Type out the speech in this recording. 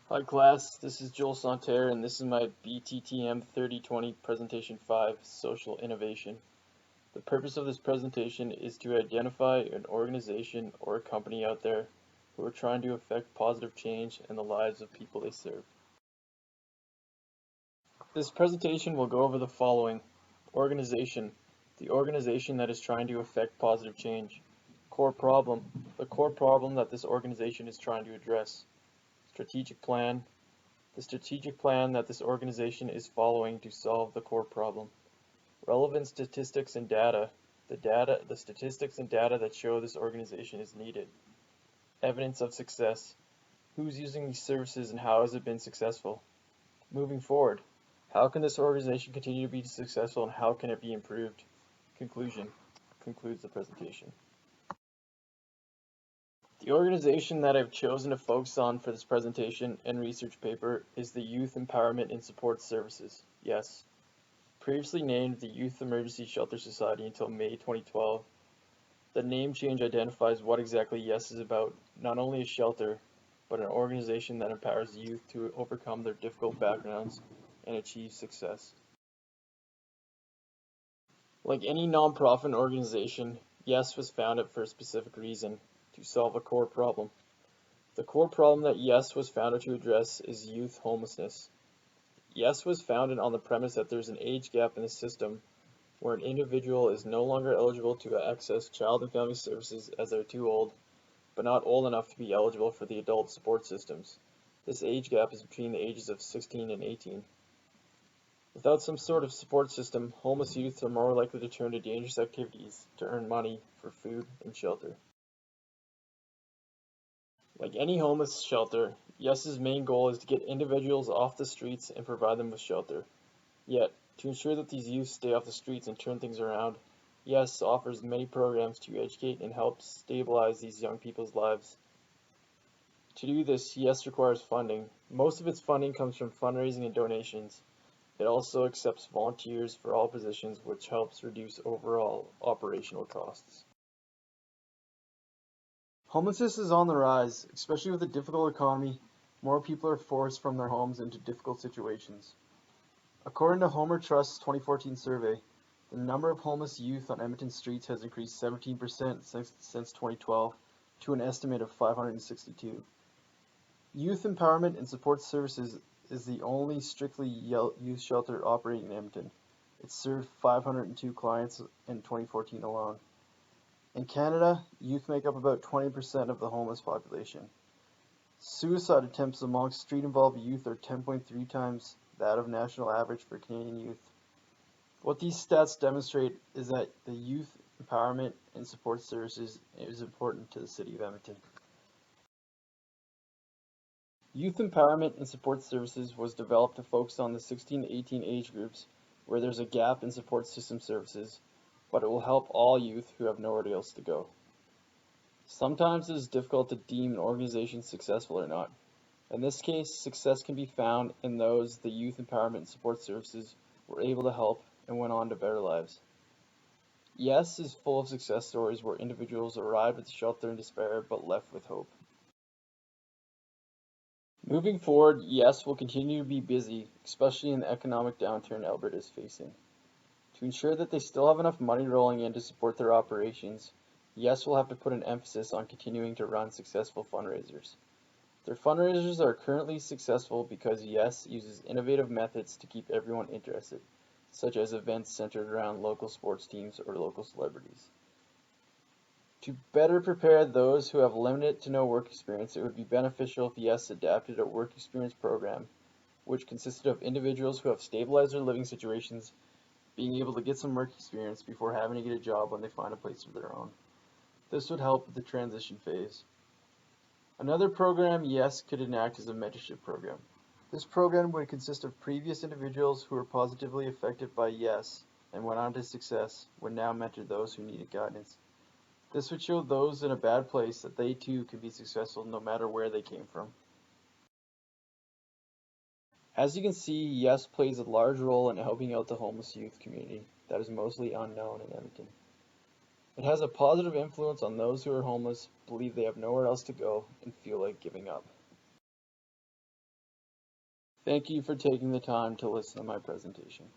Hi class, this is Joel Santerre and this is my BTTM 3020 Presentation 5, Social Innovation. The purpose of this presentation is to identify an organization or a company out there who are trying to affect positive change in the lives of people they serve. This presentation will go over the following. Organization, the organization that is trying to affect positive change. Core problem, the core problem that this organization is trying to address. Strategic plan, the strategic plan that this organization is following to solve the core problem. Relevant statistics and data, the statistics and data that show this organization is needed. Evidence of success, who's using these services and how has it been successful? Moving forward, how can this organization continue to be successful and how can it be improved? Conclusion, concludes the presentation. The organization that I've chosen to focus on for this presentation and research paper is the Youth Empowerment and Support Services, YES. Previously named the Youth Emergency Shelter Society until May 2012, the name change identifies what exactly YES is about, not only a shelter, but an organization that empowers youth to overcome their difficult backgrounds and achieve success. Like any nonprofit organization, YES was founded for a specific reason, to solve a core problem. The core problem that YES was founded to address is youth homelessness. YES was founded on the premise that there's an age gap in the system where an individual is no longer eligible to access child and family services as they're too old, but not old enough to be eligible for the adult support systems. This age gap is between the ages of 16 and 18. Without some sort of support system, homeless youth are more likely to turn to dangerous activities to earn money for food and shelter. Like any homeless shelter, YES's main goal is to get individuals off the streets and provide them with shelter. Yet, to ensure that these youth stay off the streets and turn things around, YES offers many programs to educate and help stabilize these young people's lives. To do this, YES requires funding. Most of its funding comes from fundraising and donations. It also accepts volunteers for all positions, which helps reduce overall operational costs. Homelessness is on the rise, especially with a difficult economy. More people are forced from their homes into difficult situations. According to Homer Trust's 2014 survey, the number of homeless youth on Edmonton streets has increased 17% since 2012 to an estimate of 562. Youth Empowerment and Support Services is the only strictly youth shelter operating in Edmonton. It served 502 clients in 2014 alone. In Canada, youth make up about 20% of the homeless population. Suicide attempts amongst street-involved youth are 10.3 times that of national average for Canadian youth. What these stats demonstrate is that the youth empowerment and support services is important to the city of Edmonton. Youth empowerment and support services was developed to focus on the 16 to 18 age groups where there's a gap in support system services, but it will help all youth who have nowhere else to go. Sometimes it is difficult to deem an organization successful or not. In this case, success can be found in those the youth empowerment and support services were able to help and went on to better lives. YES is full of success stories where individuals arrived at the shelter in despair but left with hope. Moving forward, YES will continue to be busy, especially in the economic downturn Alberta is facing. To ensure that they still have enough money rolling in to support their operations, YES will have to put an emphasis on continuing to run successful fundraisers. Their fundraisers are currently successful because YES uses innovative methods to keep everyone interested, such as events centered around local sports teams or local celebrities. To better prepare those who have limited to no work experience, it would be beneficial if YES adapted a work experience program, which consisted of individuals who have stabilized their living situations being able to get some work experience before having to get a job when they find a place of their own. This would help with the transition phase. Another program YES could enact is a mentorship program. This program would consist of previous individuals who were positively affected by YES and went on to success would now mentor those who needed guidance. This would show those in a bad place that they too can be successful no matter where they came from. As you can see, YES plays a large role in helping out the homeless youth community that is mostly unknown in Edmonton. It has a positive influence on those who are homeless, believe they have nowhere else to go, and feel like giving up. Thank you for taking the time to listen to my presentation.